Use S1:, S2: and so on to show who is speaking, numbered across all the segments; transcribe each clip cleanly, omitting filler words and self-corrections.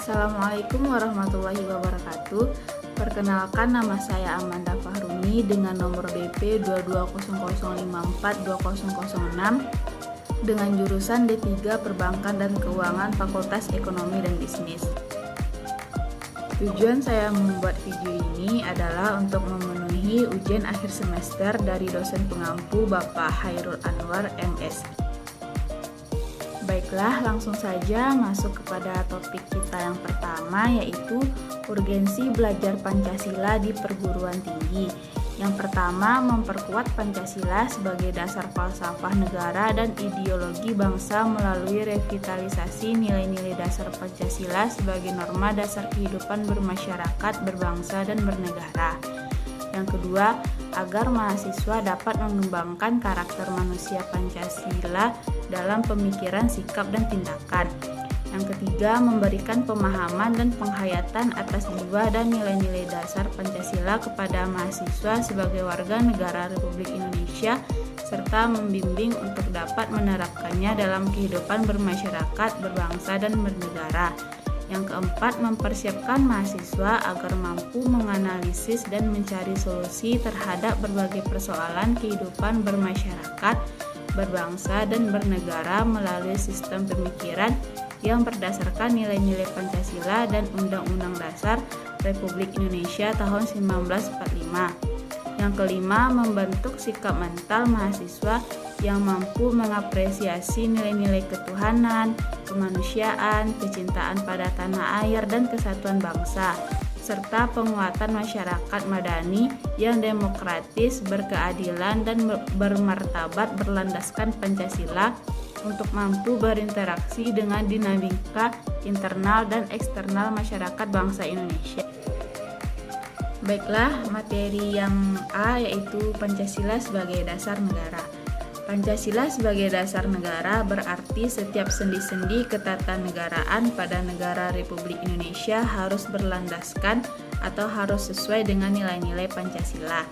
S1: Assalamualaikum warahmatullahi wabarakatuh. Perkenalkan, nama saya Amanda Fahrumi dengan nomor BP 22005420006 dengan jurusan D3 Perbankan dan Keuangan Fakultas Ekonomi dan Bisnis. Tujuan saya membuat video ini adalah untuk memenuhi ujian akhir semester dari dosen pengampu Bapak Hairul Anwar MS. Baiklah, langsung saja masuk kepada topik kita yang pertama, yaitu urgensi belajar Pancasila di perguruan tinggi. Yang pertama, memperkuat Pancasila sebagai dasar falsafah negara dan ideologi bangsa melalui revitalisasi nilai-nilai dasar Pancasila sebagai norma dasar kehidupan bermasyarakat, berbangsa, dan bernegara. Yang kedua, agar mahasiswa dapat mengembangkan karakter manusia Pancasila dalam pemikiran, sikap, dan tindakan. Yang ketiga, memberikan pemahaman dan penghayatan atas jiwa dan nilai-nilai dasar Pancasila kepada mahasiswa sebagai warga negara Republik Indonesia, serta membimbing untuk dapat menerapkannya dalam kehidupan bermasyarakat, berbangsa, dan bernegara. Yang keempat, mempersiapkan mahasiswa agar mampu menganalisis dan mencari solusi terhadap berbagai persoalan kehidupan bermasyarakat, berbangsa, dan bernegara melalui sistem pemikiran yang berdasarkan nilai-nilai Pancasila dan Undang-Undang Dasar Republik Indonesia tahun 1945. Yang kelima, membentuk sikap mental mahasiswa yang mampu mengapresiasi nilai-nilai ketuhanan, kemanusiaan, kecintaan pada tanah air, dan kesatuan bangsa, serta penguatan masyarakat madani yang demokratis, berkeadilan, dan bermartabat berlandaskan Pancasila untuk mampu berinteraksi dengan dinamika internal dan eksternal masyarakat bangsa Indonesia. Baiklah, materi yang A yaitu Pancasila sebagai dasar negara. Pancasila sebagai dasar negara berarti setiap sendi-sendi ketatanegaraan pada negara Republik Indonesia harus berlandaskan atau harus sesuai dengan nilai-nilai Pancasila.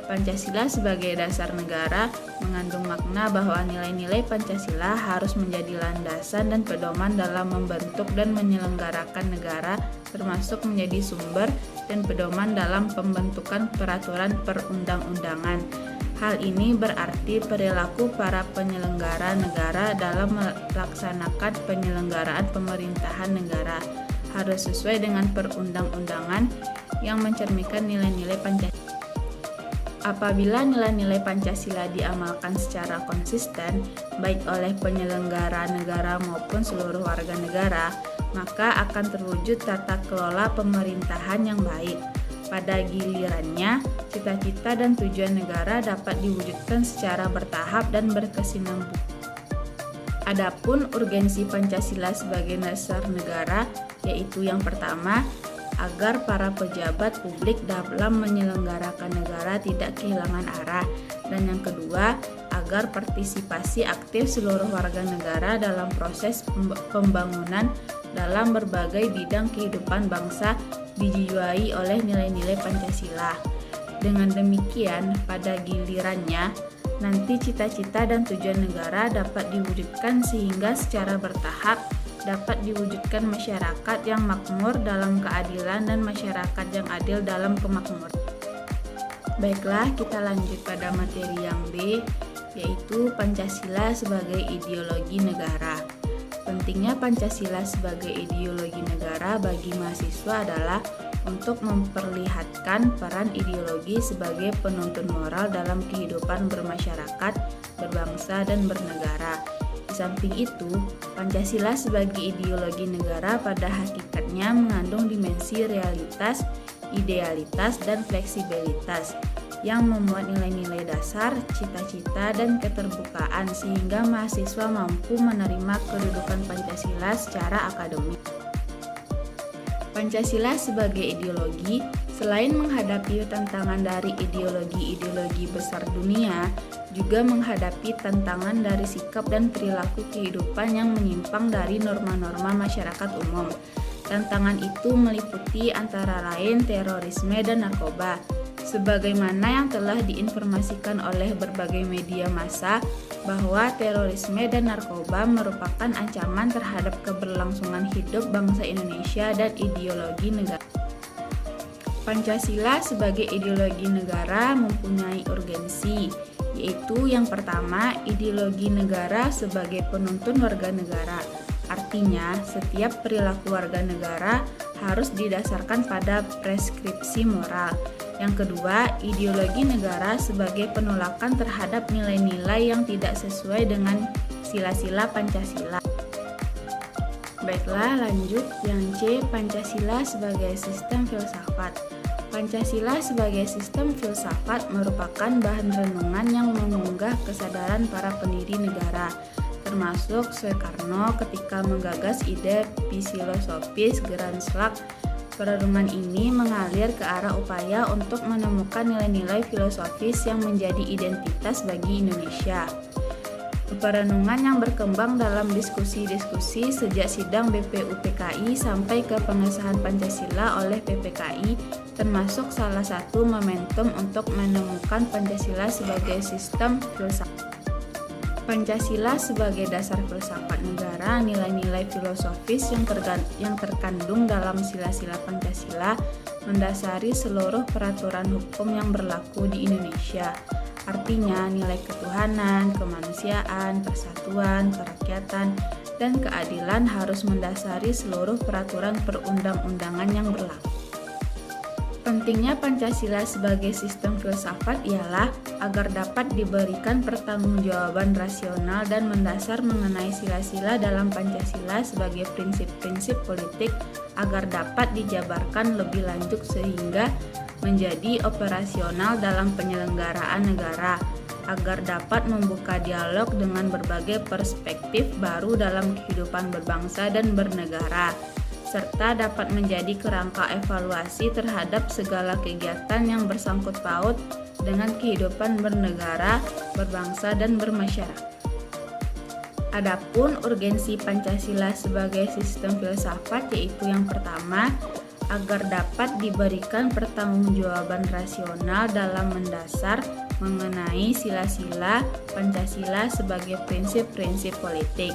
S1: Pancasila sebagai dasar negara mengandung makna bahwa nilai-nilai Pancasila harus menjadi landasan dan pedoman dalam membentuk dan menyelenggarakan negara, termasuk menjadi sumber dan pedoman dalam pembentukan peraturan perundang-undangan. Hal ini berarti perilaku para penyelenggara negara dalam melaksanakan penyelenggaraan pemerintahan negara harus sesuai dengan perundang-undangan yang mencerminkan nilai-nilai Pancasila. Apabila nilai-nilai Pancasila diamalkan secara konsisten, baik oleh penyelenggara negara maupun seluruh warga negara, maka akan terwujud tata kelola pemerintahan yang baik. Pada gilirannya, cita-cita dan tujuan negara dapat diwujudkan secara bertahap dan berkesinambungan. Adapun urgensi Pancasila sebagai dasar negara, yaitu yang pertama, agar para pejabat publik dalam menyelenggarakan negara tidak kehilangan arah, dan yang kedua, agar partisipasi aktif seluruh warga negara dalam proses pembangunan dalam berbagai bidang kehidupan bangsa dijiwai oleh nilai-nilai Pancasila. Dengan demikian, pada gilirannya, nanti cita-cita dan tujuan negara dapat diwujudkan sehingga secara bertahap dapat diwujudkan masyarakat yang makmur dalam keadilan dan masyarakat yang adil dalam kemakmuran. Baiklah, kita lanjut pada materi yang B, yaitu Pancasila sebagai ideologi negara. Pentingnya Pancasila sebagai ideologi negara bagi mahasiswa adalah untuk memperlihatkan peran ideologi sebagai penuntun moral dalam kehidupan bermasyarakat, berbangsa, dan bernegara. Di samping itu, Pancasila sebagai ideologi negara pada hakikatnya mengandung dimensi realitas, idealitas, dan fleksibilitas yang memuat nilai-nilai dasar, cita-cita, dan keterbukaan sehingga mahasiswa mampu menerima kedudukan Pancasila secara akademik. Pancasila sebagai ideologi, selain menghadapi tantangan dari ideologi-ideologi besar dunia, juga menghadapi tantangan dari sikap dan perilaku kehidupan yang menyimpang dari norma-norma masyarakat umum. Tantangan itu meliputi antara lain terorisme dan narkoba, Sebagaimana yang telah diinformasikan oleh berbagai media massa bahwa terorisme dan narkoba merupakan ancaman terhadap keberlangsungan hidup bangsa Indonesia dan ideologi negara. Pancasila sebagai ideologi negara mempunyai urgensi, yaitu yang pertama, ideologi negara sebagai penuntun warga negara. Artinya, setiap perilaku warga negara harus didasarkan pada preskripsi moral. Yang kedua, ideologi negara sebagai penolakan terhadap nilai-nilai yang tidak sesuai dengan sila-sila Pancasila. Baiklah, lanjut yang C, Pancasila sebagai sistem filsafat. Pancasila sebagai sistem filsafat merupakan bahan renungan yang mengunggah kesadaran para pendiri negara, termasuk Soekarno ketika menggagas ide filosofis Grand Slam. Perenungan ini mengalir ke arah upaya untuk menemukan nilai-nilai filosofis yang menjadi identitas bagi Indonesia. Perenungan yang berkembang dalam diskusi-diskusi sejak sidang BPUPKI sampai ke pengesahan Pancasila oleh PPKI termasuk salah satu momentum untuk menemukan Pancasila sebagai sistem filsafat. Pancasila sebagai dasar filsafat negara, nilai-nilai filosofis yang terkandung dalam sila-sila Pancasila mendasari seluruh peraturan hukum yang berlaku di Indonesia. Artinya, nilai ketuhanan, kemanusiaan, persatuan, kerakyatan, dan keadilan harus mendasari seluruh peraturan perundang-undangan yang berlaku. Pentingnya Pancasila sebagai sistem filsafat ialah agar dapat diberikan pertanggungjawaban rasional dan mendasar mengenai sila-sila dalam Pancasila sebagai prinsip-prinsip politik agar dapat dijabarkan lebih lanjut sehingga menjadi operasional dalam penyelenggaraan negara, agar dapat membuka dialog dengan berbagai perspektif baru dalam kehidupan berbangsa dan bernegara, serta dapat menjadi kerangka evaluasi terhadap segala kegiatan yang bersangkut paut dengan kehidupan bernegara, berbangsa, dan bermasyarakat. Adapun urgensi Pancasila sebagai sistem filsafat yaitu yang pertama, agar dapat diberikan pertanggungjawaban rasional dalam mendasar mengenai sila-sila Pancasila sebagai prinsip-prinsip politik.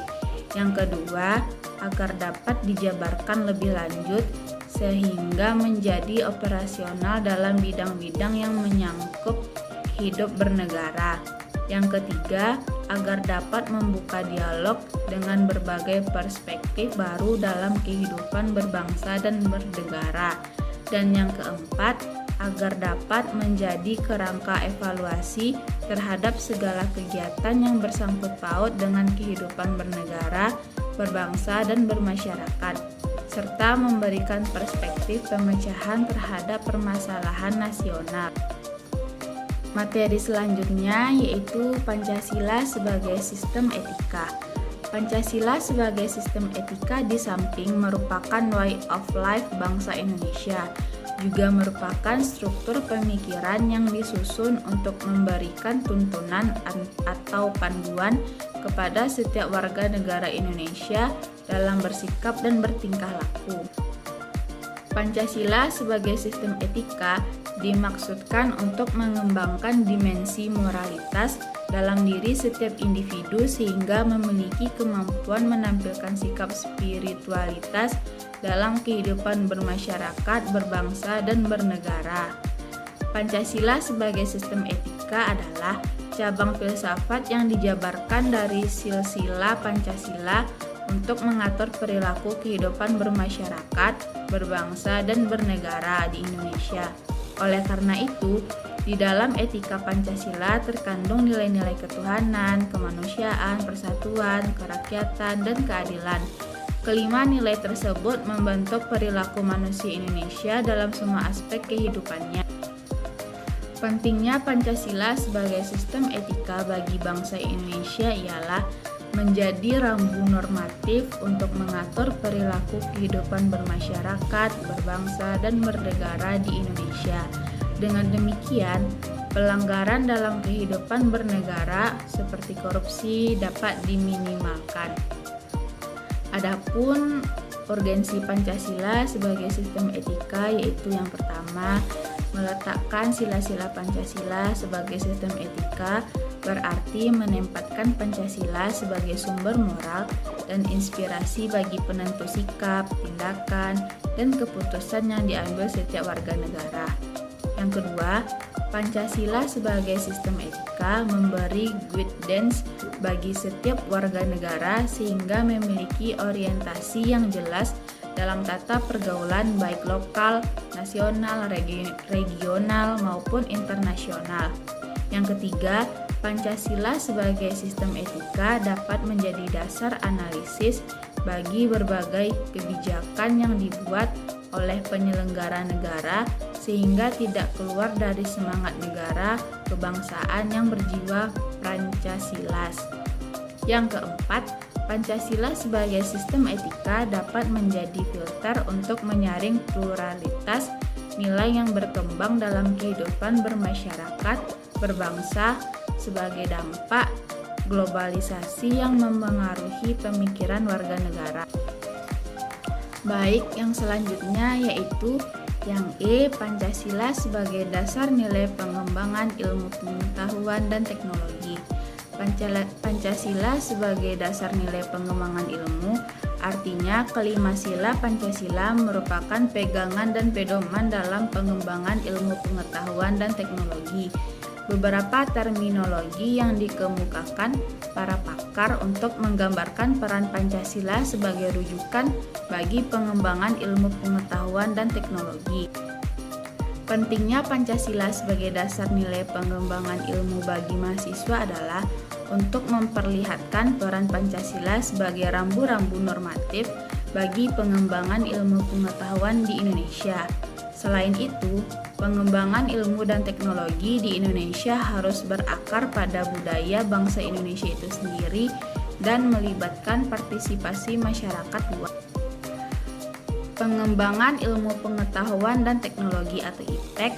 S1: Yang kedua, agar dapat dijabarkan lebih lanjut sehingga menjadi operasional dalam bidang-bidang yang menyangkut hidup bernegara. Yang ketiga, agar dapat membuka dialog dengan berbagai perspektif baru dalam kehidupan berbangsa dan bernegara. Dan yang keempat, agar dapat menjadi kerangka evaluasi terhadap segala kegiatan yang bersangkut paut dengan kehidupan bernegara, berbangsa, dan bermasyarakat, serta memberikan perspektif pemecahan terhadap permasalahan nasional. Materi selanjutnya yaitu Pancasila sebagai sistem etika. Pancasila sebagai sistem etika di samping merupakan way of life bangsa Indonesia, juga merupakan struktur pemikiran yang disusun untuk memberikan tuntunan atau panduan kepada setiap warga negara Indonesia dalam bersikap dan bertingkah laku. Pancasila sebagai sistem etika dimaksudkan untuk mengembangkan dimensi moralitas dalam diri setiap individu sehingga memiliki kemampuan menampilkan sikap spiritualitas dalam kehidupan bermasyarakat, berbangsa, dan bernegara. Pancasila sebagai sistem etika adalah cabang filsafat yang dijabarkan dari silsilah Pancasila untuk mengatur perilaku kehidupan bermasyarakat, berbangsa, dan bernegara di Indonesia. Oleh karena itu, di dalam etika Pancasila terkandung nilai-nilai ketuhanan, kemanusiaan, persatuan, kerakyatan, dan keadilan. Kelima nilai tersebut membentuk perilaku manusia Indonesia dalam semua aspek kehidupannya. Pentingnya Pancasila sebagai sistem etika bagi bangsa Indonesia ialah menjadi rambu normatif untuk mengatur perilaku kehidupan bermasyarakat, berbangsa, dan bernegara di Indonesia. Dengan demikian, pelanggaran dalam kehidupan bernegara seperti korupsi dapat diminimalkan. Adapun urgensi Pancasila sebagai sistem etika yaitu yang pertama, Meletakkan sila-sila Pancasila sebagai sistem etika berarti menempatkan Pancasila sebagai sumber moral dan inspirasi bagi penentu sikap, tindakan, dan keputusan yang diambil setiap warga negara. Yang kedua, Pancasila sebagai sistem etika memberi guidance bagi setiap warga negara sehingga memiliki orientasi yang jelas dalam tata pergaulan baik lokal, nasional, regional, maupun internasional. Yang ketiga, Pancasila sebagai sistem etika dapat menjadi dasar analisis bagi berbagai kebijakan yang dibuat oleh penyelenggara negara sehingga tidak keluar dari semangat negara kebangsaan yang berjiwa Pancasilas. Yang keempat, Pancasila sebagai sistem etika dapat menjadi filter untuk menyaring pluralitas nilai yang berkembang dalam kehidupan bermasyarakat, berbangsa, sebagai dampak globalisasi yang mempengaruhi pemikiran warga negara. Baik, yang selanjutnya yaitu yang E, Pancasila sebagai dasar nilai pengembangan ilmu pengetahuan dan teknologi. Pancasila sebagai dasar nilai pengembangan ilmu, artinya kelima sila Pancasila merupakan pegangan dan pedoman dalam pengembangan ilmu pengetahuan dan teknologi. Beberapa terminologi yang dikemukakan para pakar untuk menggambarkan peran Pancasila sebagai rujukan bagi pengembangan ilmu pengetahuan dan teknologi. Pentingnya Pancasila sebagai dasar nilai pengembangan ilmu bagi mahasiswa adalah untuk memperlihatkan peran Pancasila sebagai rambu-rambu normatif bagi pengembangan ilmu pengetahuan di Indonesia. Selain itu, pengembangan ilmu dan teknologi di Indonesia harus berakar pada budaya bangsa Indonesia itu sendiri dan melibatkan partisipasi masyarakat luas. Pengembangan ilmu pengetahuan dan teknologi atau IPTEK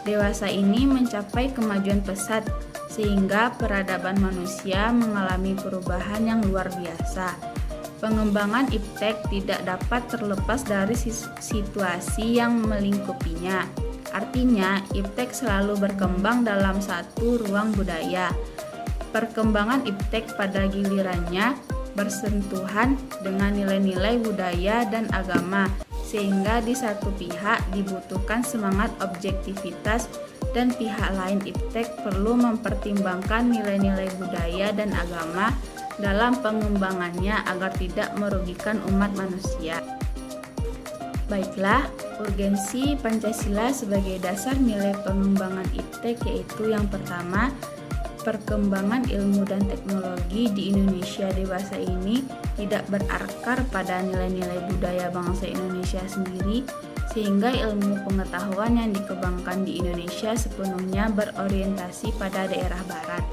S1: dewasa ini mencapai kemajuan pesat sehingga peradaban manusia mengalami perubahan yang luar biasa. Pengembangan IPTEK tidak dapat terlepas dari situasi yang melingkupinya. Artinya, IPTEK selalu berkembang dalam satu ruang budaya. Perkembangan IPTEK pada gilirannya bersentuhan dengan nilai-nilai budaya dan agama, sehingga di satu pihak dibutuhkan semangat objektivitas dan pihak lain IPTEK perlu mempertimbangkan nilai-nilai budaya dan agama dalam pengembangannya agar tidak merugikan umat manusia. Baiklah, urgensi Pancasila sebagai dasar nilai pengembangan IPTEK yaitu yang pertama, perkembangan ilmu dan teknologi di Indonesia dewasa ini tidak berakar pada nilai-nilai budaya bangsa Indonesia sendiri, sehingga ilmu pengetahuan yang dikembangkan di Indonesia sepenuhnya berorientasi pada daerah barat.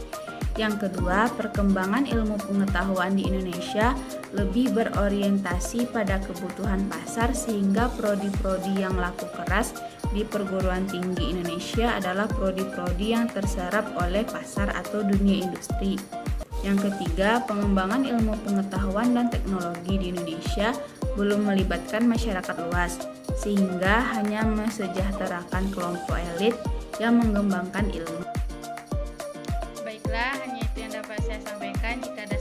S1: Yang kedua, perkembangan ilmu pengetahuan di Indonesia lebih berorientasi pada kebutuhan pasar sehingga prodi-prodi yang laku keras di perguruan tinggi Indonesia adalah prodi-prodi yang terserap oleh pasar atau dunia industri. Yang ketiga, pengembangan ilmu pengetahuan dan teknologi di Indonesia belum melibatkan masyarakat luas, sehingga hanya mesejahterakan kelompok elit yang mengembangkan ilmu. Baiklah, hanya itu yang dapat saya sampaikan. Jika ada